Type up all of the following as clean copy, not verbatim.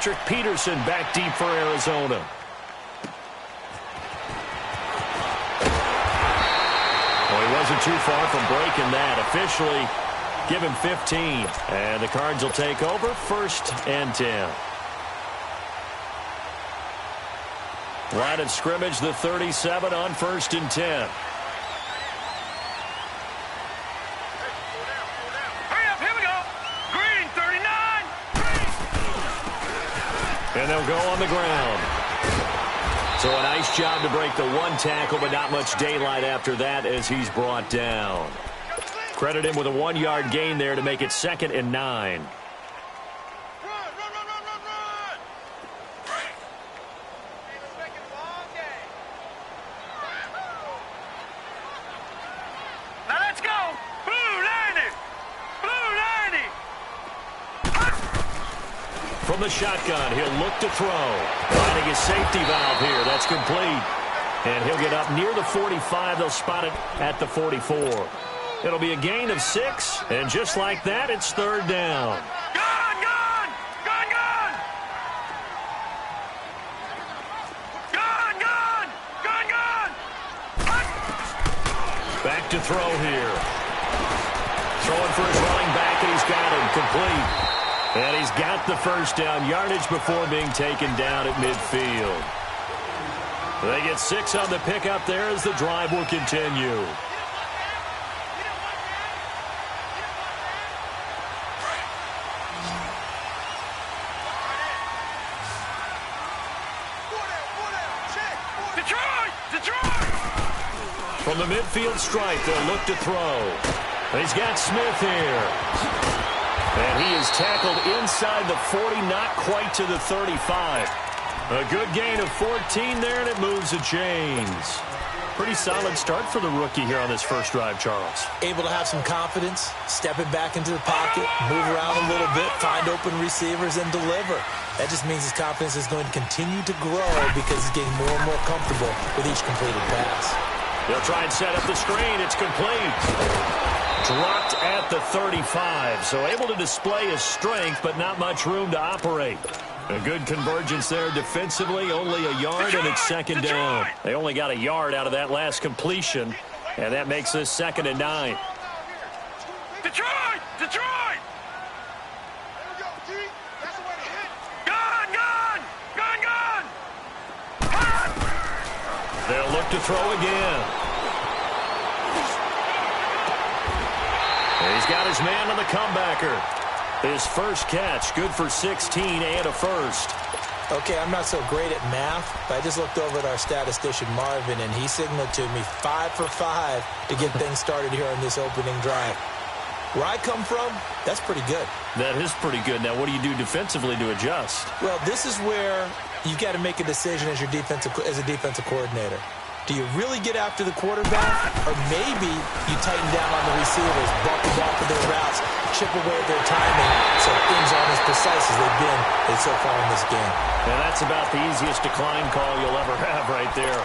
Patrick Peterson back deep for Arizona. Well, he wasn't too far from breaking that. Officially, give him 15. And the Cards will take over 1st and 10. Line of scrimmage, the 37 on 1st and 10. And they'll go on the ground. So a nice job to break the one tackle, but not much daylight after that as he's brought down. Credit him with a 1-yard gain there to make it 2nd and 9. From the shotgun, he'll look to throw. Finding his safety valve here. That's complete. And he'll get up near the 45. They'll spot it at the 44. It'll be a gain of 6. And just like that, it's 3rd down. Gun! Gun! Gun! Gun! Gun! Gun! Gun! Gun! Back to throw here. Throwing for his running back, and he's got him complete. And he's got the 1st down yardage before being taken down at midfield. They get 6 on the pickup there as the drive will continue. Detroit! Detroit! From the midfield stripe, they'll look to throw. He's got Smith here. And he is tackled inside the 40, not quite to the 35. A good gain of 14 there, and it moves the chains. Pretty solid start for the rookie here on this first drive, Charles. Able to have some confidence, stepping back into the pocket, move around a little bit, find open receivers, and deliver. That just means his confidence is going to continue to grow because he's getting more and more comfortable with each completed pass. They'll try and set up the screen. It's complete. Dropped at the 35, so able to display his strength, but not much room to operate. A good convergence there defensively, only a yard, and it's 2nd down. They only got a yard out of that last completion, and that makes this 2nd and 9. Detroit! Detroit! Gun! Gun! Gun! Gun! They'll look to throw again. He's got his man on the comebacker. His first catch, good for 16 and a 1st. Okay, I'm not so great at math, but I just looked over at our statistician, Marvin, and he signaled to me 5 for 5 to get things started here on this opening drive. Where I come from, that's pretty good. That is pretty good. Now, what do you do defensively to adjust? Well, this is where you got to make a decision as a defensive coordinator. Do you really get after the quarterback, or maybe you tighten down on the receivers, bump them off of their routes, chip away at their timing so things aren't as precise as they've been so far in this game? And that's about the easiest decline call you'll ever have right there.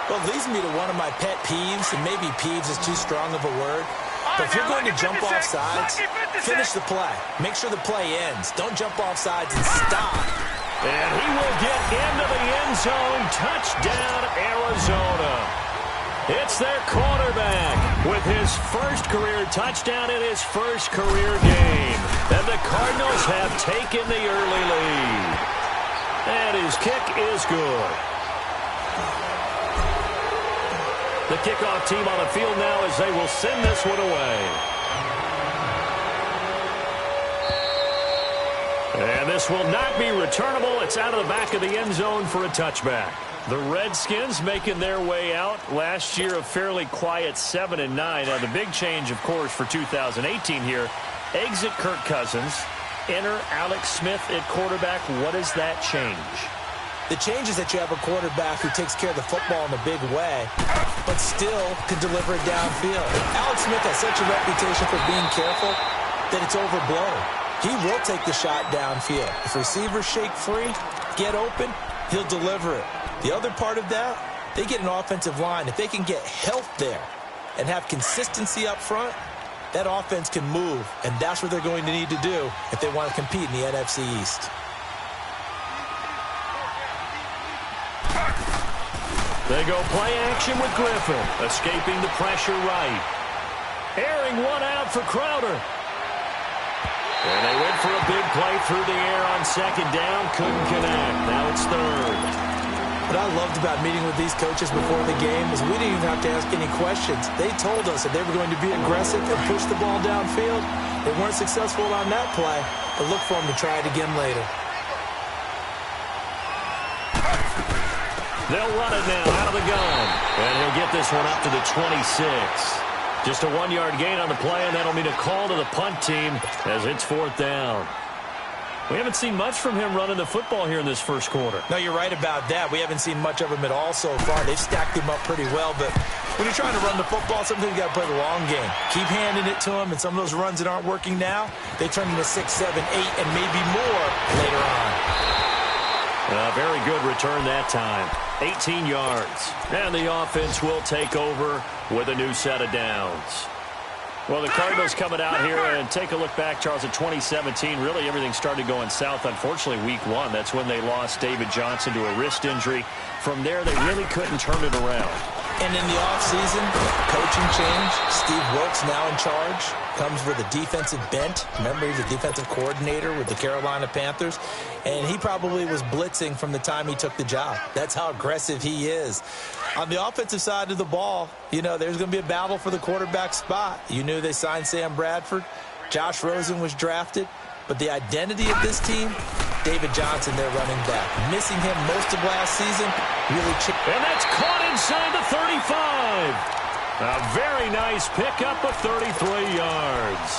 Well, it leads me to one of my pet peeves, and maybe peeves is too strong of a word. But if you're going to jump off sides, finish the play. Make sure the play ends. Don't jump off sides and stop. And he will get into the end zone. Touchdown, Arizona. It's their quarterback with his first career touchdown in his first career game. And the Cardinals have taken the early lead. And his kick is good. The kickoff team on the field now as they will send this one away. And this will not be returnable. It's out of the back of the end zone for a touchback. The Redskins making their way out. Last year, a fairly quiet 7-9. Now, the big change, of course, for 2018 here, exit Kirk Cousins, enter Alex Smith at quarterback. What does that change? The change is that you have a quarterback who takes care of the football in a big way, but still can deliver it downfield. Alex Smith has such a reputation for being careful that it's overblown. He will take the shot downfield. If receivers shake free, get open, he'll deliver it. The other part of that, they get an offensive line. If they can get health there and have consistency up front, that offense can move, and that's what they're going to need to do if they want to compete in the NFC East. They go play action with Griffin, escaping the pressure right. Airing one out for Crowder. And they went for a big play through the air on second down. Couldn't connect. Now it's third. What I loved about meeting with these coaches before the game is we didn't even have to ask any questions. They told us that they were going to be aggressive and push the ball downfield. They weren't successful on that play, but look for them to try it again later. They'll run it now out of the gun. And he'll get this one up to the 26. Just a 1-yard gain on the play, and that'll mean a call to the punt team as it's fourth down. We haven't seen much from him running the football here in this first quarter. No, you're right about that. We haven't seen much of him at all so far. They've stacked him up pretty well, but when you're trying to run the football, sometimes you got to play the long game. Keep handing it to him, and some of those runs that aren't working now, they turn into 6, 7, 8, and maybe more later on. A very good return that time. 18 yards. And the offense will take over with a new set of downs. Well, the Cardinals coming out here and take a look back, Charles, at 2017. Really, everything started going south, unfortunately, week 1. That's when they lost David Johnson to a wrist injury. From there, they really couldn't turn it around. And in the offseason, coaching change. Steve Wilkes now in charge. Comes with a defensive bent. Remember, he's a defensive coordinator with the Carolina Panthers. And he probably was blitzing from the time he took the job. That's how aggressive he is. On the offensive side of the ball, you know, there's going to be a battle for the quarterback spot. You knew they signed Sam Bradford. Josh Rosen was drafted. But the identity of this team, David Johnson, their running back. Missing him most of last season, really chipped. And that's caught inside the 35. A very nice pickup of 33 yards.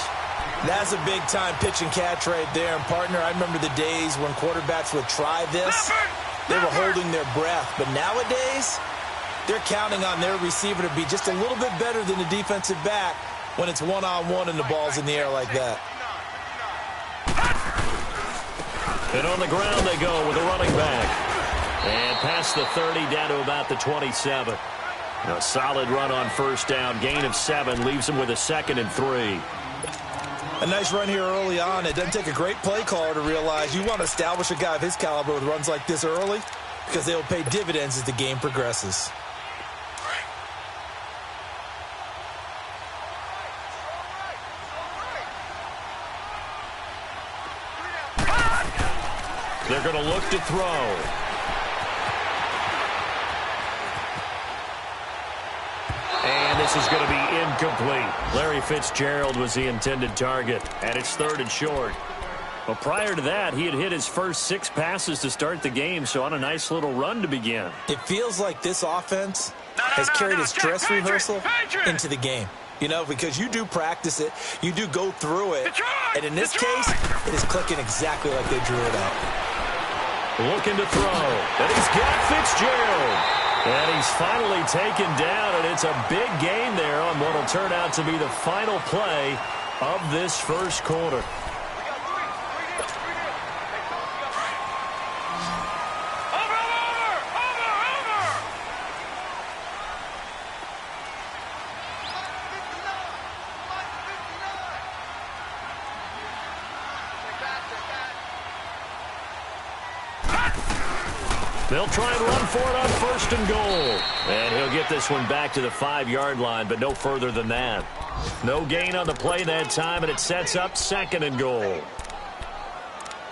That's a big-time pitch and catch right there. And, partner, I remember the days when quarterbacks would try this. They were holding their breath. But nowadays, they're counting on their receiver to be just a little bit better than the defensive back when it's one-on-one and the ball's in the air like that. And on the ground they go with a running back. And past the 30 down to about the 27. A solid run on first down. Gain of 7 leaves him with a 2nd and 3. A nice run here early on. It doesn't take a great play caller to realize you want to establish a guy of his caliber with runs like this early because they'll pay dividends as the game progresses. They're going to look to throw. And this is going to be incomplete. Larry Fitzgerald was the intended target, and it's 3rd and short. Well, prior to that, he had hit his first 6 passes to start the game, so on a nice little run to begin. It feels like this offense has carried its dress rehearsal into the game. You know, because you do practice it, you do go through it, and in this case, it is clicking exactly like they drew it out. Looking to throw, and he's got Fitzgerald. And he's finally taken down, and it's a big gain there on what will turn out to be the final play of this first quarter. They'll try and run for it on 1st and goal. And he'll get this one back to the 5-yard line, but no further than that. No gain on the play that time, and it sets up 2nd and goal.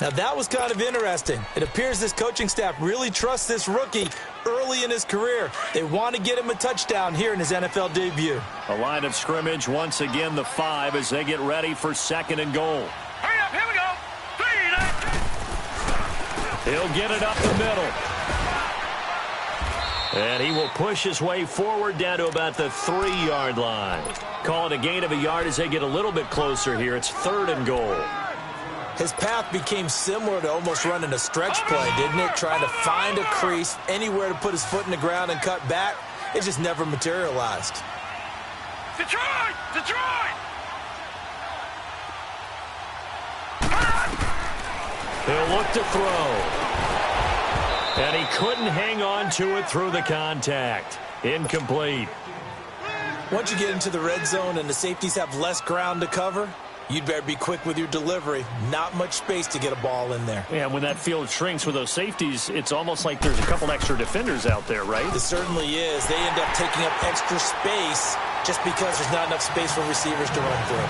Now, that was kind of interesting. It appears this coaching staff really trusts this rookie early in his career. They want to get him a touchdown here in his NFL debut. A line of scrimmage, once again the 5 as they get ready for 2nd and goal. Hurry up, here we go. 3, He'll get it up the middle. And he will push his way forward down to about the 3-yard line. Call it a gain of a yard as they get a little bit closer here. It's 3rd and goal. His path became similar to almost running a stretch play, didn't it? Trying to find a crease, anywhere to put his foot in the ground and cut back. It just never materialized. Detroit! Detroit! He'll look to throw. And he couldn't hang on to it through the contact. Incomplete. Once you get into the red zone and the safeties have less ground to cover, You'd better be quick with your delivery. Not much space to get a ball in there. Yeah, when that field shrinks with those safeties, it's almost like there's a couple extra defenders out there, right? It certainly is. They end up taking up extra space just because there's not enough space for receivers to run through.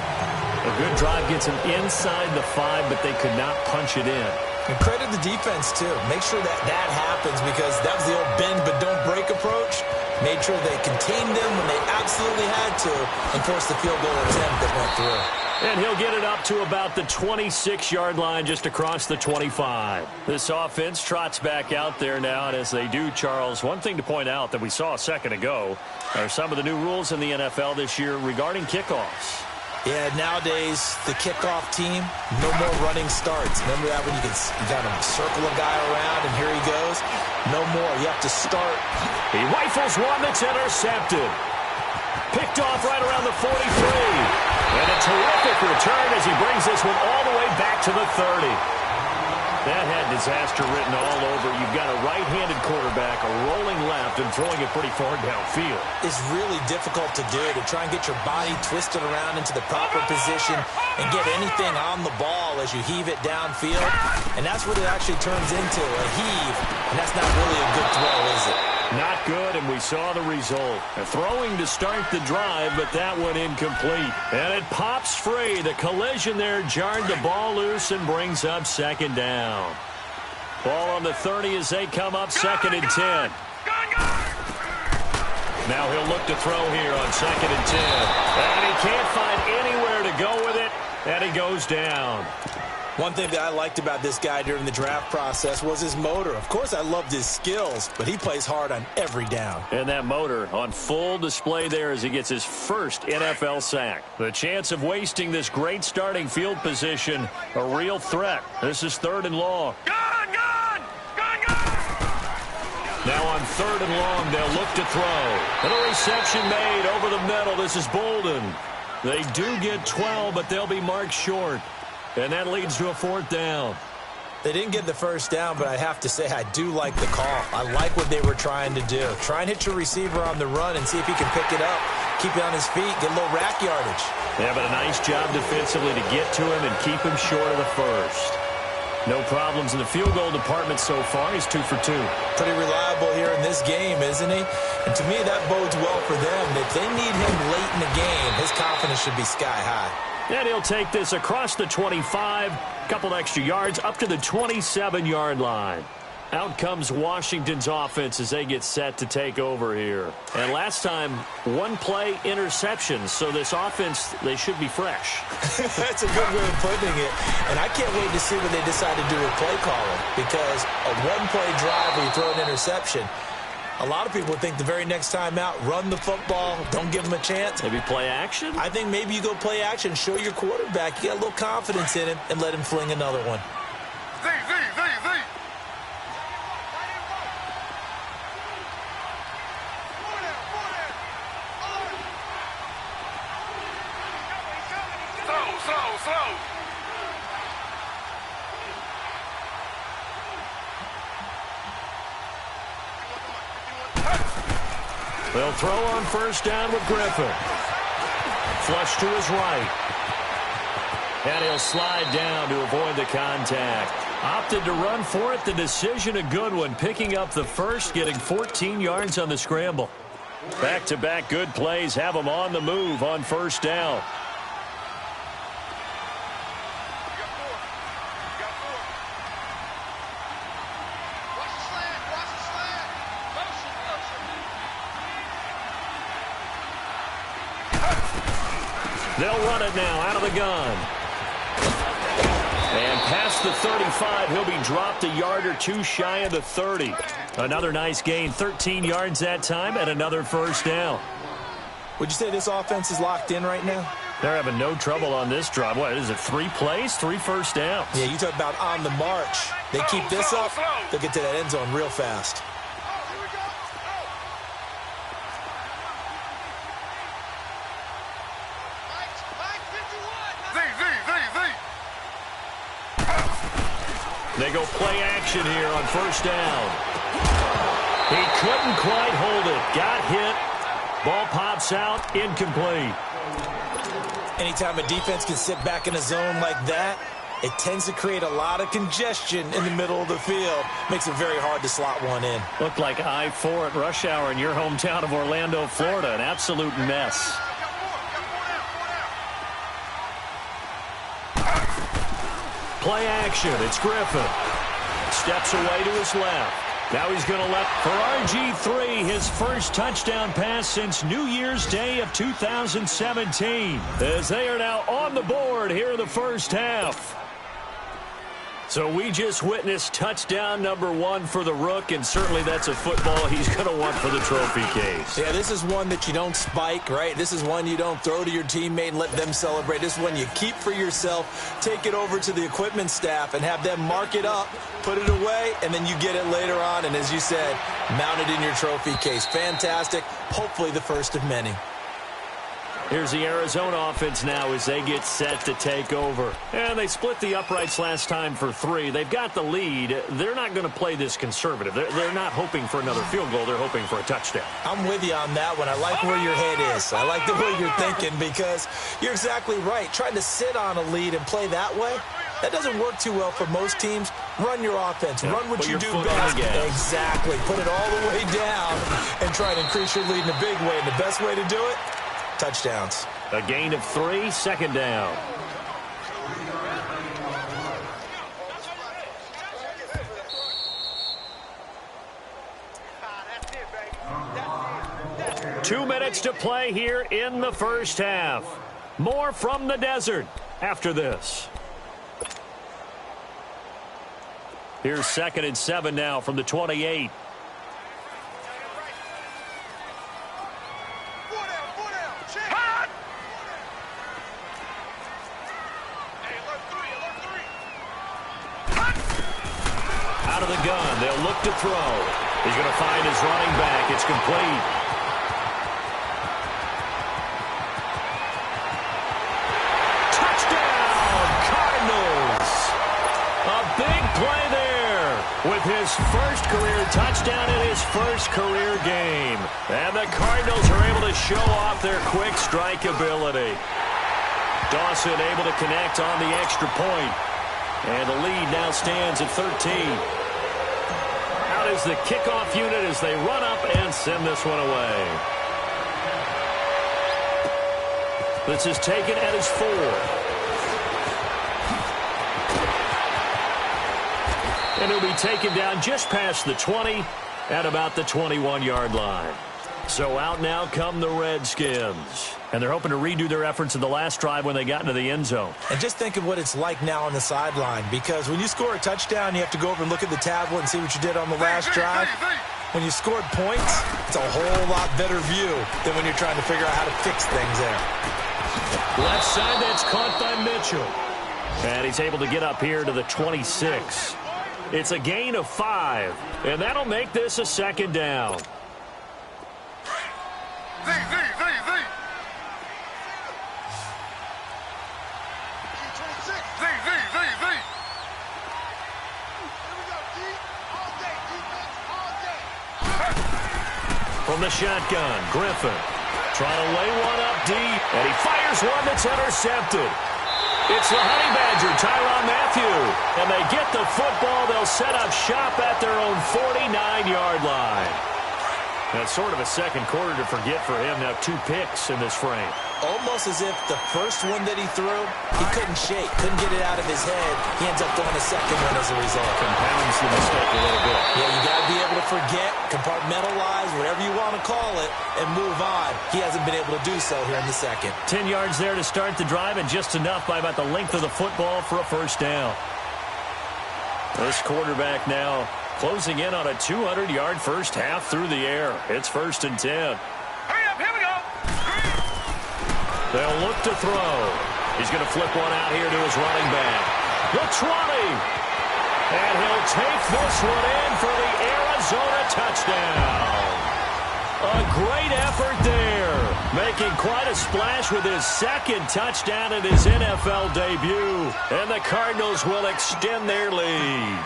A good drive gets them inside the 5, but they could not punch it in. And credit the defense, too. Make sure that happens because that was the old bend but don't break approach. Made sure they contained them when they absolutely had to and forced the field goal attempt that went through. And he'll get it up to about the 26-yard line just across the 25. This offense trots back out there now, and as they do, Charles, one thing to point out that we saw a second ago are some of the new rules in the NFL this year regarding kickoffs. Yeah, nowadays, the kickoff team, no more running starts. Remember that when you got to circle a guy around, and here he goes? No more. You have to start. He rifles one that's intercepted. Picked off right around the 43. And a terrific return as he brings this one all the way back to the 30. That had disaster written all over. You've got a right-handed quarterback, a rolling left, and throwing it pretty far downfield. It's really difficult to do, to try and get your body twisted around into the proper position and get anything on the ball as you heave it downfield. And that's what it actually turns into, a heave. And that's not really a good throw, is it? Not good, and we saw the result. A throwing to start the drive, but that one incomplete. And it pops free. The collision there jarred the ball loose and brings up second down. Ball on the 30 as they come up second and 10. Now he'll look to throw here on second and 10. And he can't find anywhere to go with it, and he goes down. One thing that I liked about this guy during the draft process was his motor. Of course, I loved his skills, but he plays hard on every down. And that motor on full display there as he gets his first NFL sack. The chance of wasting this great starting field position, a real threat. This is 3rd and long. Gun! Now on 3rd and long, they'll look to throw. And a reception made over the middle. This is Bolden. They do get 12, but they'll be marked short. And that leads to a 4th down. They didn't get the first down, but I have to say I do like the call. I like what they were trying to do. Try and hit your receiver on the run and see if he can pick it up. Keep it on his feet, get a little rack yardage. Yeah, but a nice job defensively to get to him and keep him short of the first. No problems in the field goal department so far. He's 2 for 2. Pretty reliable here in this game, isn't he? And to me, that bodes well for them. If they need him late in the game, his confidence should be sky high. And he'll take this across the 25, couple extra yards, up to the 27-yard line. Out comes Washington's offense as they get set to take over here. And last time, 1-play interception, so this offense, they should be fresh. That's a good way of putting it. And I can't wait to see what they decide to do with play calling, because a 1-play drive where you throw an interception, a lot of people think the very next time out, run the football, don't give them a chance. Maybe play action? I think maybe you go play action, show your quarterback, you got a little confidence in him, and let him fling another one. Z. Slow. They'll throw on first down with Griffin. Flush to his right. And he'll slide down to avoid the contact. Opted to run for it. The decision a good one. Picking up the first, getting 14 yards on the scramble. Back-to-back good plays have him on the move on first down. They'll run it now out of the gun. And past the 35, he'll be dropped a yard or two shy of the 30. Another nice gain, 13 yards that time, and another first down. Would you say this offense is locked in right now? They're having no trouble on this drive. What is it, 3 plays, 3 first downs? Yeah, you talk about on the march. They keep this up, they'll get to that end zone real fast. They go play action here on first down. He couldn't quite hold it. Got hit. Ball pops out. Incomplete. Anytime a defense can sit back in a zone like that, it tends to create a lot of congestion in the middle of the field. Makes it very hard to slot one in. Looked like I-4 at rush hour in your hometown of Orlando, Florida. An absolute mess. Play action. It's Griffin. Steps away to his left. Now he's going to let for RG3 his first touchdown pass since New Year's Day of 2017. As they are now on the board here in the first half. So we just witnessed touchdown number 1 for the Rook, and certainly that's a football he's going to want for the trophy case. Yeah, this is one that you don't spike, right? This is one you don't throw to your teammate and let them celebrate. This is one you keep for yourself, take it over to the equipment staff, and have them mark it up, put it away, and then you get it later on, and as you said, mount it in your trophy case. Fantastic. Hopefully the first of many. Here's the Arizona offense now as they get set to take over. And they split the uprights last time for 3. They've got the lead. They're not going to play this conservative. They're not hoping for another field goal. They're hoping for a touchdown. I'm with you on that one. I like where your head is. I like the way you're thinking because you're exactly right. Trying to sit on a lead and play that way, that doesn't work too well for most teams. Run your offense. Run what you do best. Exactly. Put it all the way down and try to increase your lead in a big way. And the best way to do it, touchdowns. A gain of 3, second down. Two minutes to play here in the first half. More from the desert after this. Here's 2nd and 7 now from the 28. Out of the gun, they'll look to throw. He's going to find his running back. It's complete. Touchdown, Cardinals. A big play there with his first career touchdown in his first career game. And the Cardinals are able to show off their quick strike ability. Dawson able to connect on the extra point. And the lead now stands at 13. Out is the kickoff unit as they run up and send this one away. This is taken at his 4. And it'll be taken down just past the 20 at about the 21-yard line. So out now come the Redskins. And they're hoping to redo their efforts in the last drive when they got into the end zone. And just think of what it's like now on the sideline, because when you score a touchdown, you have to go over and look at the tablet and see what you did on the last drive. When you scored points, it's a whole lot better view than when you're trying to figure out how to fix things there. Left side, that's caught by Mitchell. And he's able to get up here to the 26. It's a gain of 5, and that'll make this a second down. From the shotgun, Griffin trying to lay one up deep, and he fires one that's intercepted. It's the Honey Badger, Tyrann Mathieu, and they get the football. They'll set up shop at their own 49-yard line. That's sort of a second quarter to forget for him. Now 2 picks in this frame. Almost as if the first one that he threw, he couldn't shake, couldn't get it out of his head. He ends up throwing a second one as a result. Compounds the mistake a little bit. Yeah, you got to be able to forget, compartmentalize, whatever you want to call it, and move on. He hasn't been able to do so here in the second. 10 yards there to start the drive, and just enough by about the length of the football for a first down. This quarterback now closing in on a 200-yard first half through the air. It's 1st and 10. Hurry up, here we go. They'll look to throw. He's going to flip one out here to his running back. The 20. And he'll take this one in for the Arizona touchdown. A great effort there. Making quite a splash with his second touchdown in his NFL debut. And the Cardinals will extend their lead.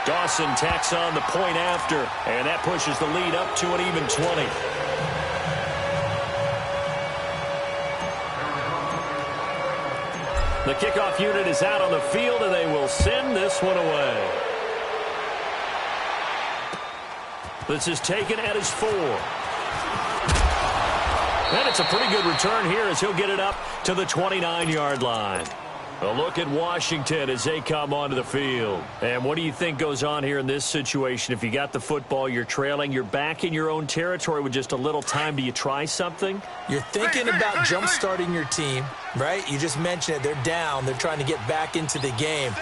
Dawson tacks on the point after, and that pushes the lead up to an even 20. The kickoff unit is out on the field, and they will send this one away. This is taken at his 4. And it's a pretty good return here as he'll get it up to the 29-yard line. A look at Washington as they come onto the field. And what do you think goes on here in this situation? If you got the football, you're trailing, you're back in your own territory with just a little time. Do you try something? You're thinking about jump-starting your team, right? You just mentioned it. They're down. They're trying to get back into the game.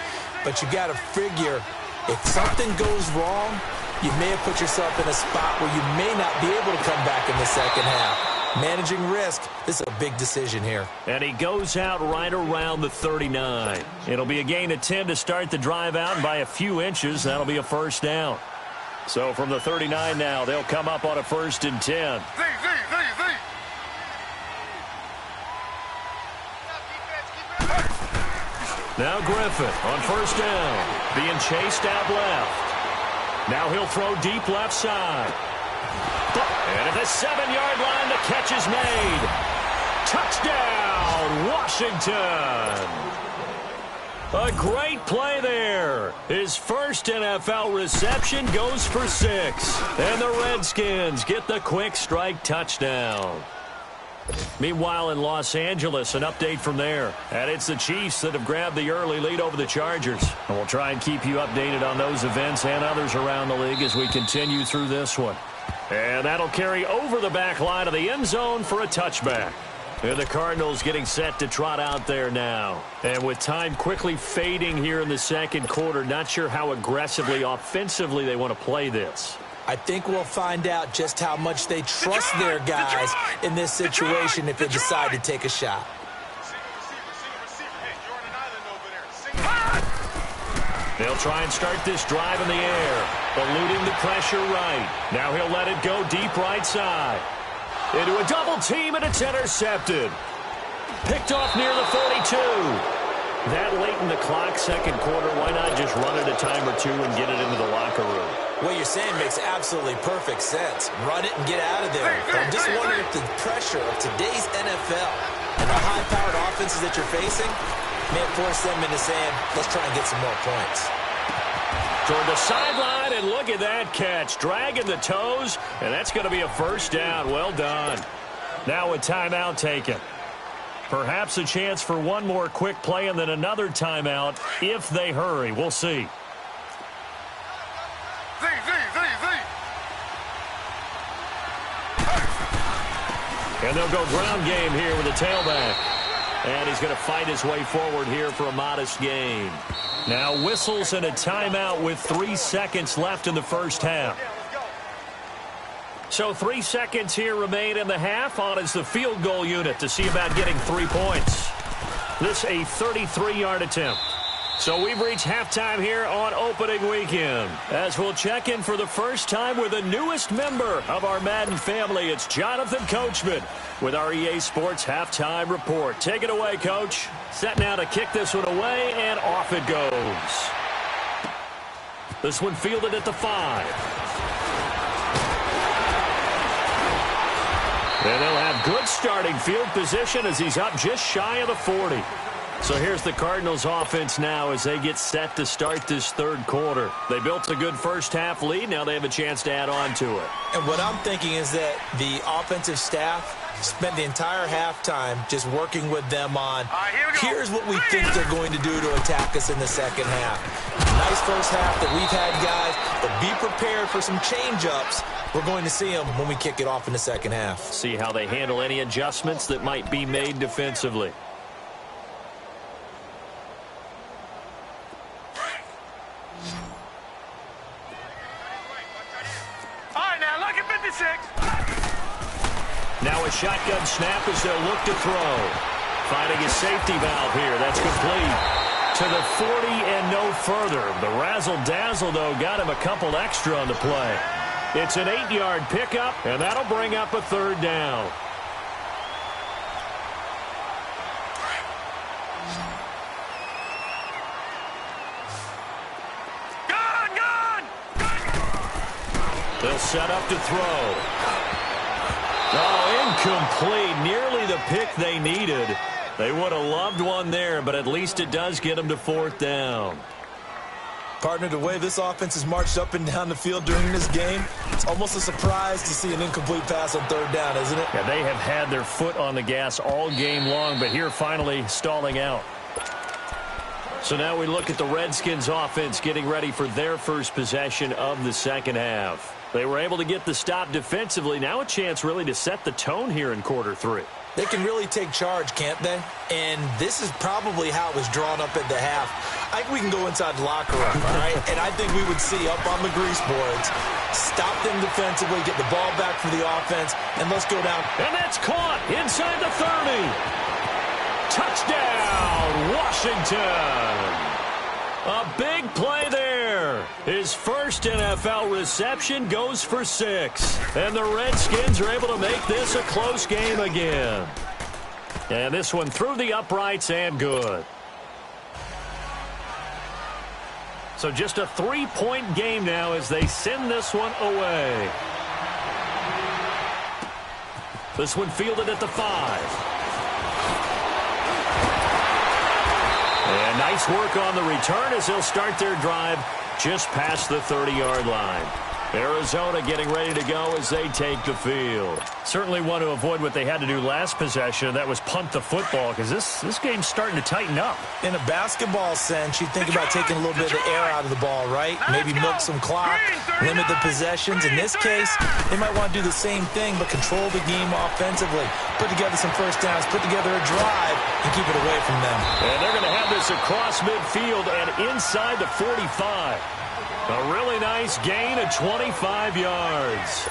But you got to figure if something goes wrong, you may have put yourself in a spot where you may not be able to come back in the second half. Managing risk, this is a big decision here. And he goes out right around the 39. It'll be a gain of 10 to start the drive out, and by a few inches, that'll be a first down. So from the 39 now, they'll come up on a 1st and 10. Now Griffin on 1st down, being chased out left. Now he'll throw deep left side. And at the 7-yard line, the catch is made. Touchdown, Washington. A great play there. His first NFL reception goes for 6. And the Redskins get the quick strike touchdown. Meanwhile, in Los Angeles, an update from there. And it's the Chiefs that have grabbed the early lead over the Chargers. And we'll try and keep you updated on those events and others around the league as we continue through this one. And that'll carry over the back line of the end zone for a touchback. And the Cardinals getting set to trot out there now. And with time quickly fading here in the second quarter, not sure how aggressively, offensively they want to play this. I think we'll find out just how much they trust their guys in this situation if they decide to take a shot. They'll try and start this drive in the air, eluding the pressure right. Now he'll let it go deep right side. Into a double team, and it's intercepted. Picked off near the 42. That late in the clock, second quarter, why not just run it a time or two and get it into the locker room? What you're saying makes absolutely perfect sense. Run it and get out of there. But I'm just wondering if the pressure of today's NFL and the high-powered offenses that you're facing may force them into saying, let's try and get some more points. Toward the sideline, and look at that catch. Dragging the toes, and that's going to be a first down. Well done. Now a timeout taken. Perhaps a chance for one more quick play and then another timeout if they hurry. We'll see. And they'll go ground game here with a tailback. And he's going to fight his way forward here for a modest gain. Now whistles and a timeout with 3 seconds left in the first half. So 3 seconds here remain in the half. On is the field goal unit to see about getting 3 points. This a 33-yard attempt. So we've reached halftime here on opening weekend. As we'll check in for the first time with the newest member of our Madden family, it's Jonathan Coachman with our EA Sports Halftime Report. Take it away, Coach. Set now to kick this one away, and off it goes. This one fielded at the 5. And they'll have good starting field position as he's up just shy of the 40. So here's the Cardinals offense now as they get set to start this third quarter. They built a good first half lead. Now they have a chance to add on to it. And what I'm thinking is that the offensive staff spent the entire halftime just working with them on, here's what we think they're going to do to attack us in the second half. Nice first half that we've had, guys, but be prepared for some change-ups. We're going to see them when we kick it off in the second half. See how they handle any adjustments that might be made defensively. Now a shotgun snap as they'll look to throw. Finding a safety valve here. That's complete. To the 40 and no further. The razzle-dazzle, though, got him a couple extra on the play. It's an 8-yard pickup, and that'll bring up a third down. They'll set up to throw. Oh, incomplete. Nearly the pick they needed. They would have loved one there, but at least it does get them to 4th down. Partner, the way this offense has marched up and down the field during this game, it's almost a surprise to see an incomplete pass on 3rd down, isn't it? Yeah, they have had their foot on the gas all game long, but here finally stalling out. So now we look at the Redskins offense getting ready for their first possession of the second half. They were able to get the stop defensively. Now a chance really to set the tone here in quarter 3. They can really take charge, can't they? And this is probably how it was drawn up at the half. I think we can go inside the locker room, all right? And I think we would see up on the grease boards, stop them defensively, get the ball back for the offense, and let's go down. And that's caught inside the 30. Touchdown, Washington. A big play there. His first NFL reception goes for 6. And the Redskins are able to make this a close game again. And this one through the uprights and good. So just a 3-point game now as they send this one away. This one fielded at the 5. And nice work on the return as they'll start their drive just past the 30-yard line. Arizona getting ready to go as they take the field. Certainly want to avoid what they had to do last possession. That was punt the football because this game's starting to tighten up. In a basketball sense, you think about taking a little bit of the air out of the ball, right? Maybe milk some clock, limit the possessions. In this case, they might want to do the same thing but control the game offensively. Put together some first downs, put together a drive, and keep it away from them. And they're going to have this across midfield and inside the 45. A really nice gain of 25 yards.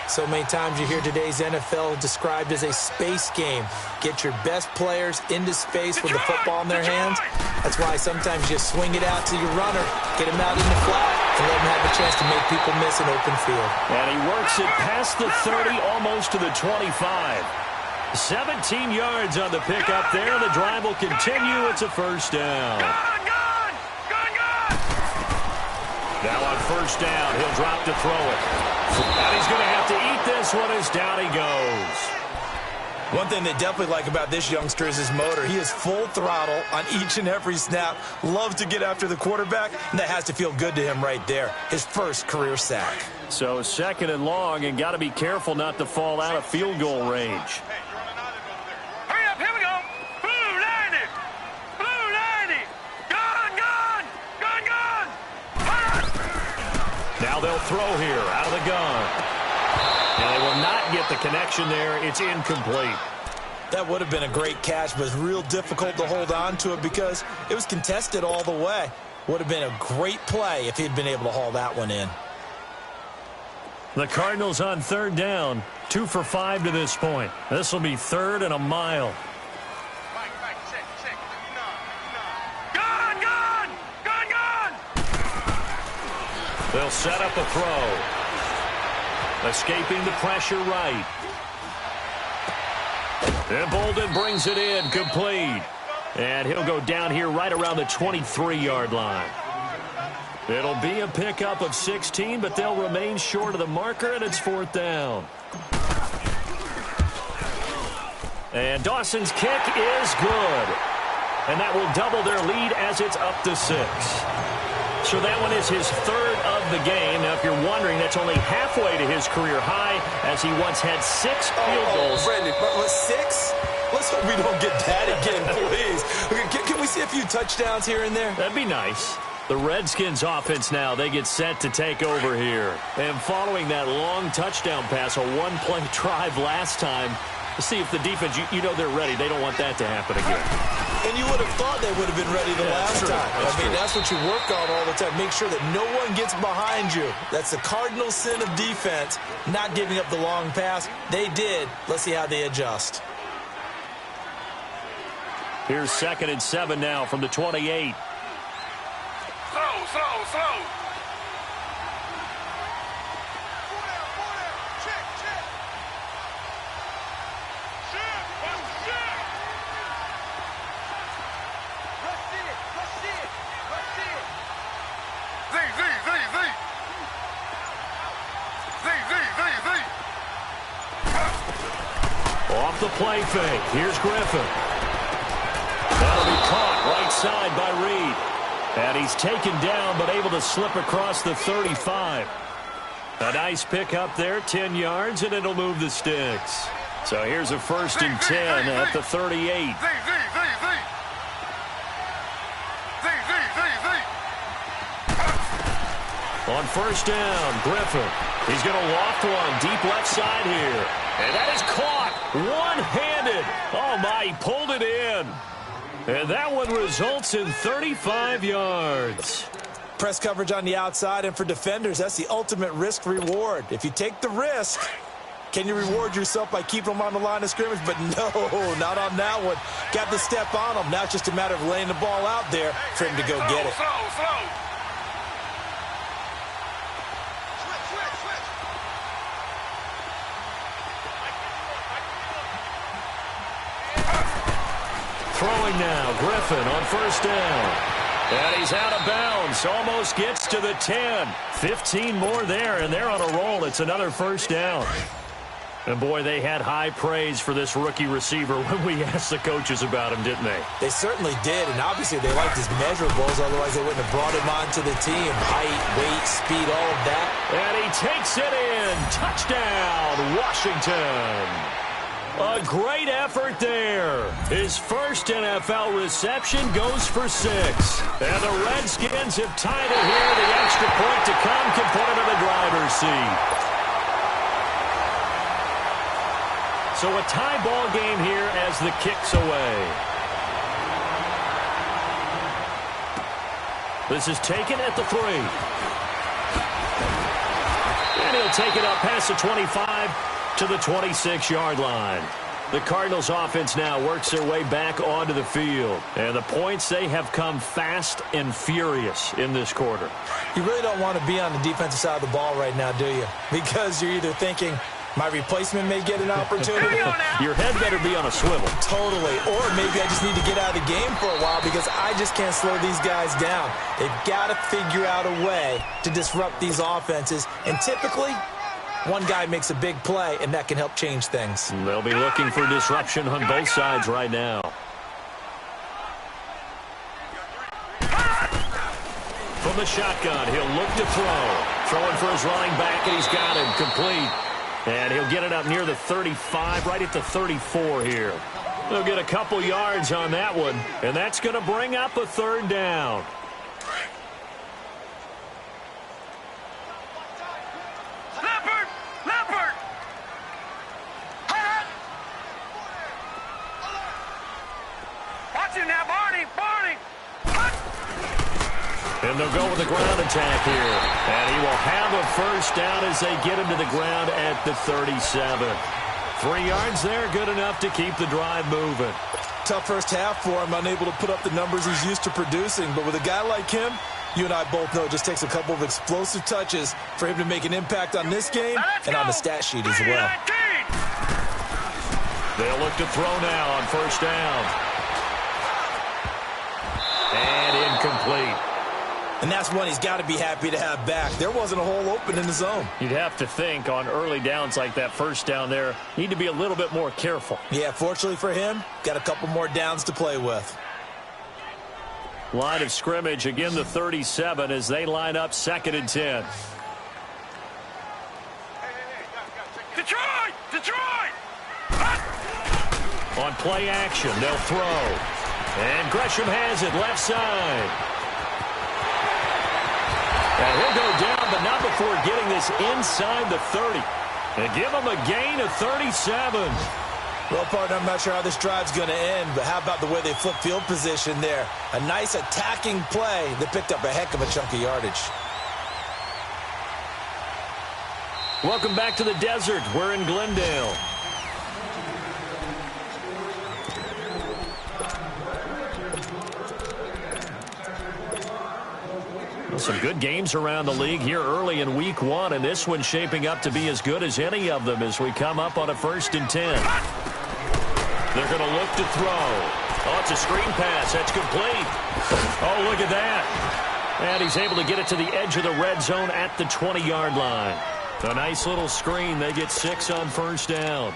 So many times you hear today's NFL described as a space game. Get your best players into space with the football in their hands. That's why sometimes you swing it out to your runner, get him out in the flat, and let him have a chance to make people miss an open field. And he works it past the 30, almost to the 25. 17 yards on the pickup there. The drive will continue. It's a first down. Now on first down, he'll drop to throw it. And he's going to have to eat this one as down he goes. One thing they definitely like about this youngster is his motor. He is full throttle on each and every snap. Loves to get after the quarterback, and that has to feel good to him right there. His first career sack. So 2nd and long, and got to be careful not to fall out of field goal range. Hurry up, here we go. Blue 90. Blue 90. Gun. Now they'll throw here out of the gun. And they will not get the connection there. It's incomplete. That would have been a great catch, but it's real difficult to hold on to it because it was contested all the way. Would have been a great play if he'd been able to haul that one in. The Cardinals on 3rd down. 2 for 5 to this point. This will be 3rd and a mile. They'll set up a throw. Escaping the pressure right. And Bolden brings it in, complete. And he'll go down here right around the 23-yard line. It'll be a pickup of 16, but they'll remain short of the marker, and it's 4th down. And Dawson's kick is good. And that will double their lead as it's up to 6. So that one is his 3rd of the game. Now, if you're wondering, that's only halfway to his career high as he once had 6 field goals. Brandon, but 6? Let's hope we don't get that again, please. Can we see a few touchdowns here and there? That'd be nice. The Redskins offense now, they get set to take over here. And following that long touchdown pass, a one-play drive last time, to see if the defense, you know they're ready. They don't want that to happen again. And you would have thought they would have been ready the last time. That's what you work on all the time. Make sure that no one gets behind you. That's the cardinal sin of defense, not giving up the long pass. They did. Let's see how they adjust. Here's 2nd and 7 now from the 28. Slow. the play fake. Here's Griffin. That'll be caught right side by Reed. And he's taken down but able to slip across the 35. A nice pick up there, 10 yards, and it'll move the sticks. So here's a 1st and 10 at the 38. On 1st down, Griffin. He's going to loft one deep left side here. And that is caught one-handed. Oh, my, he pulled it in. And that one results in 35 yards. Press coverage on the outside, and for defenders, that's the ultimate risk-reward. If you take the risk, can you reward yourself by keeping them on the line of scrimmage? But no, not on that one. Got to step on them. Now it's just a matter of laying the ball out there for him to go get it. Throwing now, Griffin on 1st down. And he's out of bounds. Almost gets to the 10. 15 more there, and they're on a roll. It's another 1st down. And, boy, they had high praise for this rookie receiver when we asked the coaches about him, didn't they? They certainly did, and obviously they liked his measurables. Otherwise, they wouldn't have brought him onto the team. Height, weight, speed, all of that. And he takes it in. Touchdown, Washington. A great effort there. His first NFL reception goes for 6. And the Redskins have tied it here. The extra point to come can put him in the driver's seat. So a tie ball game here as the kick's away. This is taken at the 3. And he'll take it up past the 25 to the 26-yard line. The Cardinals offense now works their way back onto the field. And the points, they have come fast and furious in this quarter. You really don't want to be on the defensive side of the ball right now, do you? Because you're either thinking, my replacement may get an opportunity. Your head better be on a swivel. Totally. Or maybe I just need to get out of the game for a while because I just can't slow these guys down. They've got to figure out a way to disrupt these offenses. And typically, one guy makes a big play, and that can help change things. They'll be looking for disruption on both sides right now. From the shotgun, he'll look to throw. Throwing for his running back, and he's got him complete. And he'll get it up near the 35, right at the 34 here. They'll get a couple yards on that one, and that's going to bring up a 3rd down. And they'll go with the ground attack here. And he will have a 1st down as they get him to the ground at the 37. 3 yards there, good enough to keep the drive moving. Tough first half for him, unable to put up the numbers he's used to producing. But with a guy like him, you and I both know it just takes a couple of explosive touches for him to make an impact on this game and on the stat sheet as well. They'll look to throw now on 1st down. And incomplete. And that's one he's got to be happy to have back. There wasn't a hole open in the zone. You'd have to think on early downs like that 1st down there, need to be a little bit more careful. Yeah, fortunately for him, got a couple more downs to play with. Line of scrimmage, again the 37 as they line up 2nd and 10. Detroit! Detroit! On play action, they'll throw. And Gresham has it left side. And he'll go down, but not before getting this inside the 30. And give him a gain of 37. Well, partner, I'm not sure how this drive's going to end, but how about the way they flip field position there? A nice attacking play that picked up a heck of a chunk of yardage. Welcome back to the desert. We're in Glendale. Some good games around the league here early in week 1, and this one's shaping up to be as good as any of them as we come up on a 1st and 10. They're going to look to throw. Oh, it's a screen pass. That's complete. Oh, look at that. And he's able to get it to the edge of the red zone at the 20-yard line. A nice little screen. They get 6 on 1st down.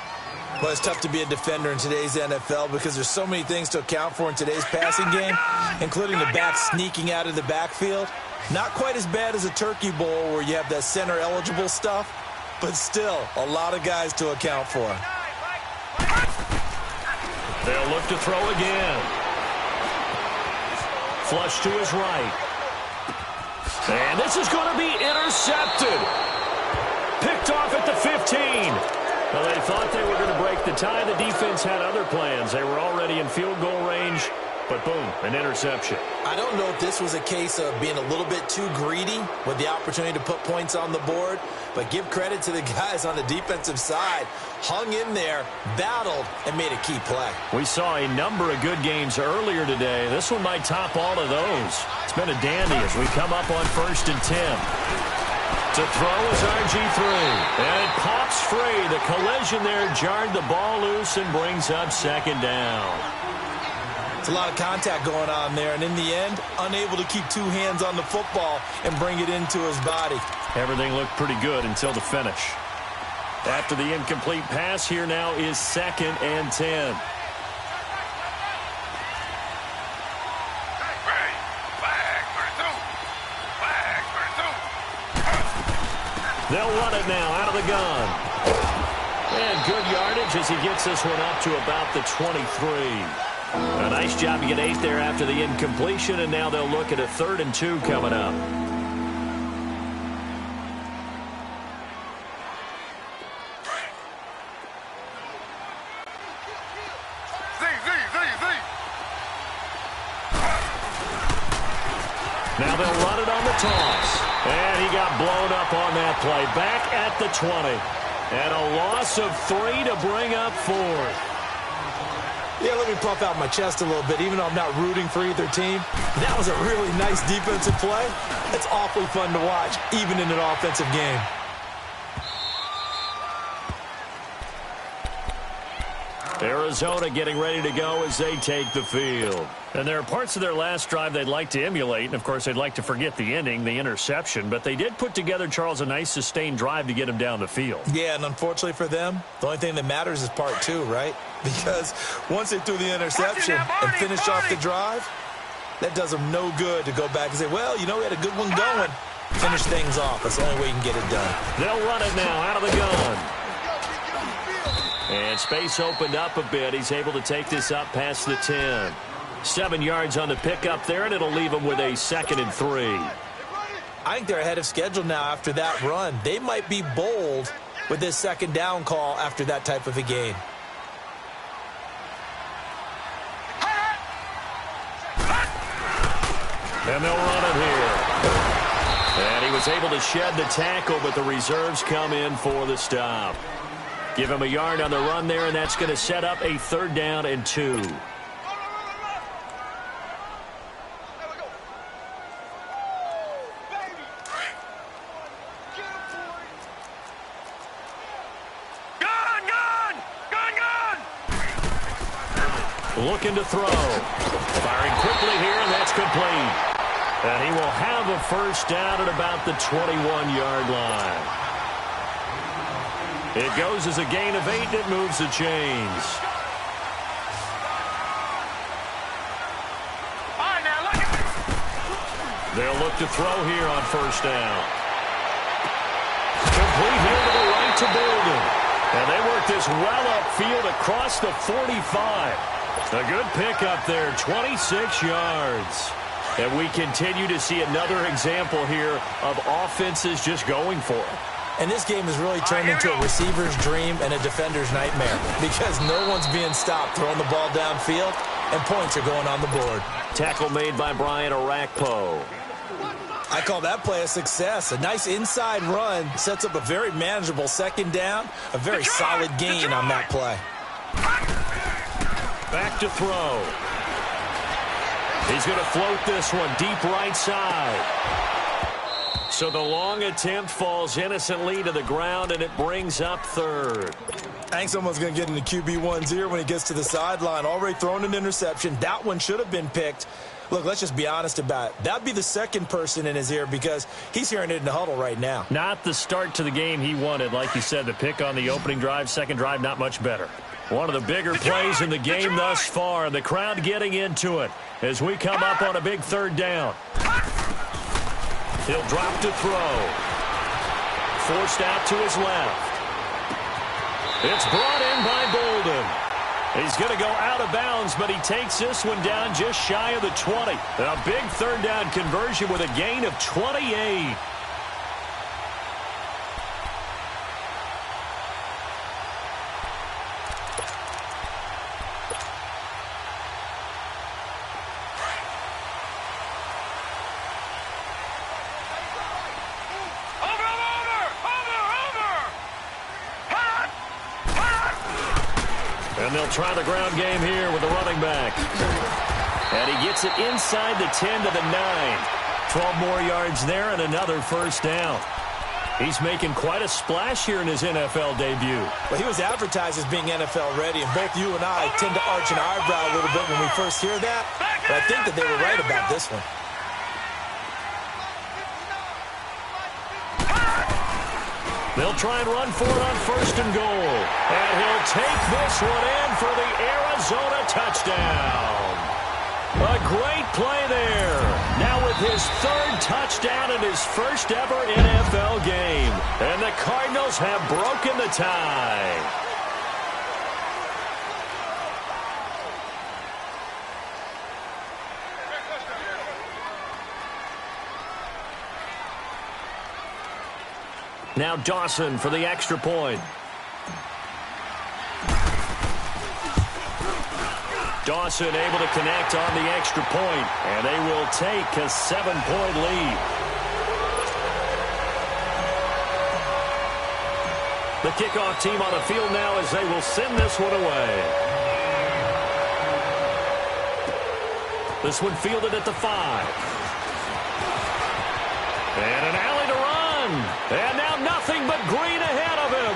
Well, it's tough to be a defender in today's NFL because there's so many things to account for in today's passing game, including the back sneaking out of the backfield. Not quite as bad as a turkey bowl where you have that center-eligible stuff, but still a lot of guys to account for. They'll look to throw again. Flush to his right. And this is going to be intercepted. Picked off at the 15. Well, they thought they were going to break the tie. The defense had other plans. They were already in field goal range, but boom, an interception. I don't know if this was a case of being a little bit too greedy with the opportunity to put points on the board, but give credit to the guys on the defensive side. Hung in there, battled, and made a key play. We saw a number of good games earlier today. This one might top all of those. It's been a dandy as we come up on 1st and 10. To throw is RG3. And it pops free. The collision there jarred the ball loose and brings up 2nd down. It's a lot of contact going on there, and in the end, unable to keep two hands on the football and bring it into his body. Everything looked pretty good until the finish. After the incomplete pass, here now is 2nd and 10. They'll run it now out of the gun. And good yardage as he gets this one up to about the 23. A nice job to get 8 there after the incompletion, and now they'll look at a 3rd and 2 coming up. Now they'll run it on the toss. And he got blown up on that play. Back at the 20. And a loss of 3 to bring up 4th. Yeah, let me puff out my chest a little bit, even though I'm not rooting for either team. That was a really nice defensive play. It's awfully fun to watch, even in an offensive game. Arizona getting ready to go as they take the field. And there are parts of their last drive they'd like to emulate. And, of course, they'd like to forget the ending, the interception. But they did put together, Charles, a nice sustained drive to get him down the field. Yeah, and unfortunately for them, the only thing that matters is part 2, right? Because once they threw the interception and finished off the drive, that does them no good to go back and say, well, you know, we had a good one going. Finish things off. That's the only way you can get it done. They'll run it now out of the gun. And space opened up a bit. He's able to take this up past the 10. 7 yards on the pickup there, and it'll leave him with a 2nd and 3. I think they're ahead of schedule now after that run. They might be bold with this 2nd down call after that type of a game. And they'll run it here. And he was able to shed the tackle, but the reserves come in for the stop. Give him a yard on the run there, and that's going to set up a 3rd down and 2. Looking to throw. Firing quickly here, and that's complete. And he will have a 1st down at about the 21-yard line. It goes as a gain of 8. It moves the chains. They'll look to throw here on 1st down. Complete here to the right to Bolden. And they work this well upfield across the 45. A good pickup there, 26 yards. And we continue to see another example here of offenses just going for it. And this game has really turned into a receiver's dream and a defender's nightmare because no one's being stopped throwing the ball downfield, and points are going on the board. Tackle made by Brian Arakpo. I call that play a success. A nice inside run sets up a very manageable 2nd down, a very solid gain on that play. Back to throw. He's going to float this one deep right side. So the long attempt falls innocently to the ground, and it brings up 3rd. I think someone's going to get into QB1's ear when he gets to the sideline. Already thrown an interception. That one should have been picked. Look, let's just be honest about it. That'd be the second person in his ear because he's hearing it in the huddle right now. Not the start to the game he wanted. Like you said, the pick on the opening drive, second drive, not much better. One of the bigger plays in the game thus far, and the crowd getting into it as we come up on a big third down. He'll drop to throw. Forced out to his left. It's brought in by Bolden. He's going to go out of bounds, but he takes this one down just shy of the 20. A big third down conversion with a gain of 28. And they'll try the ground game here with the running back. And he gets it inside the 10 to the 9. 12 more yards there and another first down. He's making quite a splash here in his NFL debut. Well, he was advertised as being NFL ready, and both you and I tend to arch an eyebrow a little bit when we first hear that. But I think that they were right about this one. They'll try and run for it on first and goal. And he'll take this one in for the Arizona touchdown. A great play there. Now with his third touchdown in his first ever NFL game. And the Cardinals have broken the tie. Now Dawson for the extra point. Dawson able to connect on the extra point, and they will take a 7-point lead. The kickoff team on the field now as they will send this one away. This one fielded at the 5. And an alley to run. And now nothing but green ahead of him.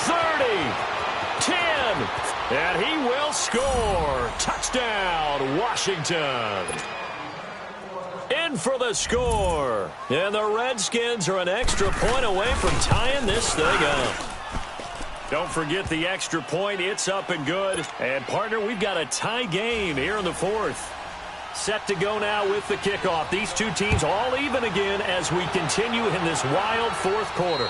30, 10, and he will score. Touchdown, Washington. In for the score. And the Redskins are an extra point away from tying this thing up. Don't forget the extra point. It's up and good. And, partner, we've got a tie game here in the fourth. Set to go now with the kickoff. These two teams all even again as we continue in this wild fourth quarter.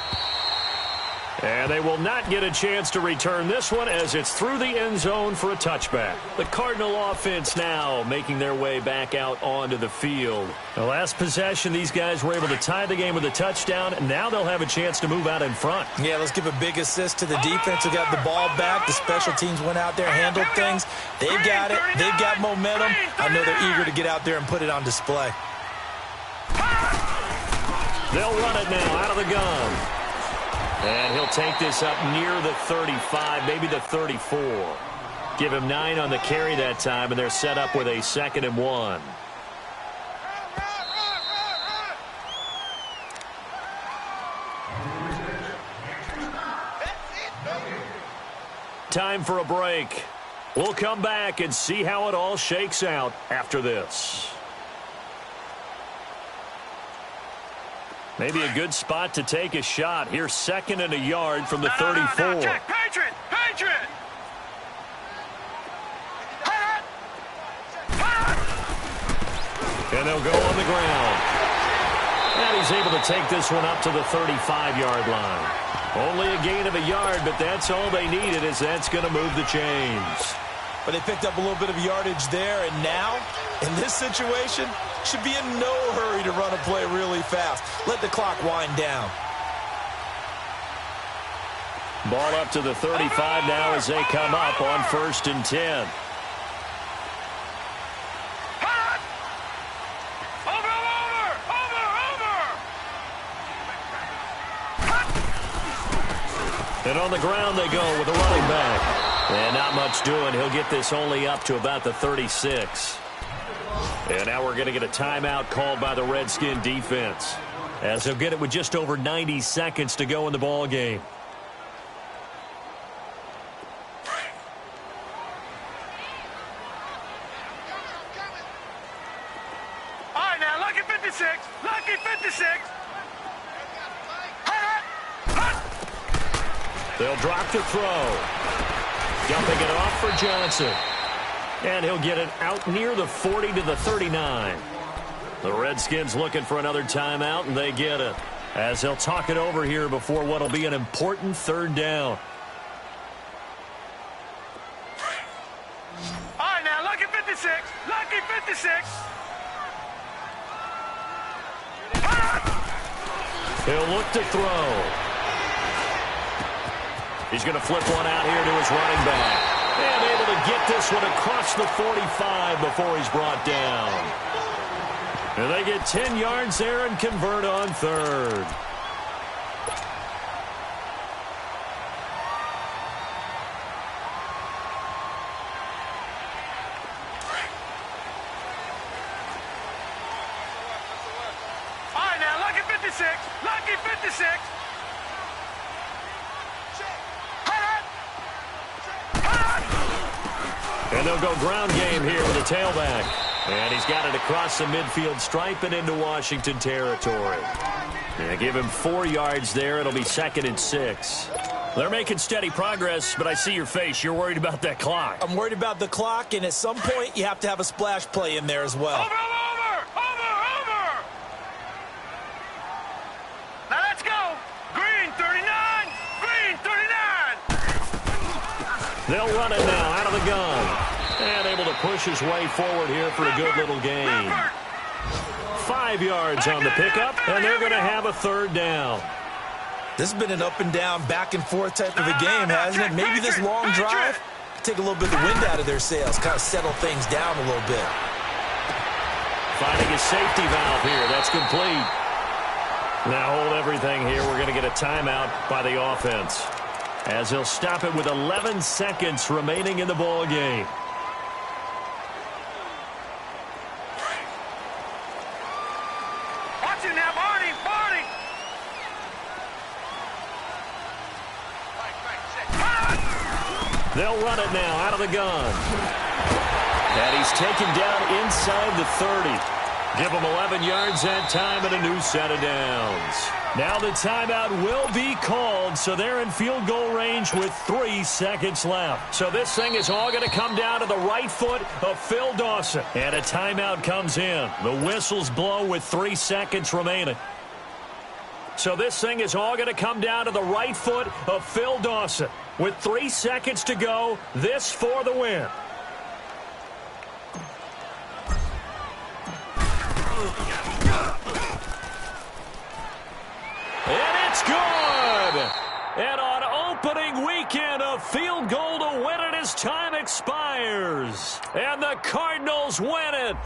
And they will not get a chance to return this one as it's through the end zone for a touchback. The Cardinal offense now making their way back out onto the field. The last possession, these guys were able to tie the game with a touchdown, and now they'll have a chance to move out in front. Yeah, let's give a big assist to the defense who got the ball back. The special teams went out there, handled things. They've got it. They've got momentum. I know they're eager to get out there and put it on display. They'll run it now out of the gun. And he'll take this up near the 35, maybe the 34. Give him 9 on the carry that time, and they're set up with a 2nd and 1. Time for a break. We'll come back and see how it all shakes out after this. Maybe a good spot to take a shot. Here's 2nd and a yard from the 34. No, Jack, Patriot! And they'll go on the ground. And he's able to take this one up to the 35-yard line. Only a gain of a yard, but that's all they needed, as that's going to move the chains. But they picked up a little bit of yardage there, and now, in this situation, should be in no hurry to run a play really fast. Let the clock wind down. Ball up to the 35 now as they come up on 1st and 10. And on the ground they go with a running back. And not much doing. He'll get this only up to about the 36. And now we're going to get a timeout called by the Redskin defense, as they'll get it with just over 90 seconds to go in the ball game. 56. Lucky 56. They'll drop the throw. Dumping it off for Johnson. And he'll get it out near the 40 to the 39. The Redskins looking for another timeout, and they get it. As they'll talk it over here before what will be an important third down. All right, now, lucky 56. Lucky 56. He'll look to throw. He's going to flip one out here to his running back. And able to get this one across the 45 before he's brought down. And they get 10 yards there and convert on third. All right, now, lucky 56. Lucky 56. And they'll go ground game here with a tailback. And he's got it across the midfield stripe and into Washington territory. And give him 4 yards there. It'll be 2nd and 6. They're making steady progress, but I see your face. You're worried about that clock. I'm worried about the clock, and at some point, you have to have a splash play in there as well. Over. Now let's go. Green 39. Green 39. They'll run it now out of the gun. And able to push his way forward here for a good little gain. 5 yards on the pickup, and they're going to have a third down. This has been an up and down, back and forth type of a game, hasn't it? Maybe this long drive take a little bit of the wind out of their sails, kind of settle things down a little bit. Finding a safety valve here. That's complete. Now hold everything here. We're going to get a timeout by the offense, as he'll stop it with 11 seconds remaining in the ball game. Watch it now, Barney. They'll run it now out of the gun. And he's taken down inside the 30. Give him 11 yards that time and a new set of downs. Now the timeout will be called, so they're in field goal range with 3 seconds left. So this thing is all going to come down to the right foot of Phil Dawson. And a timeout comes in. The whistles blow with 3 seconds remaining. So this thing is all going to come down to the right foot of Phil Dawson. With 3 seconds to go, this for the win. And it's good! And on opening weekend, a field goal to win it as time expires. And the Cardinals win it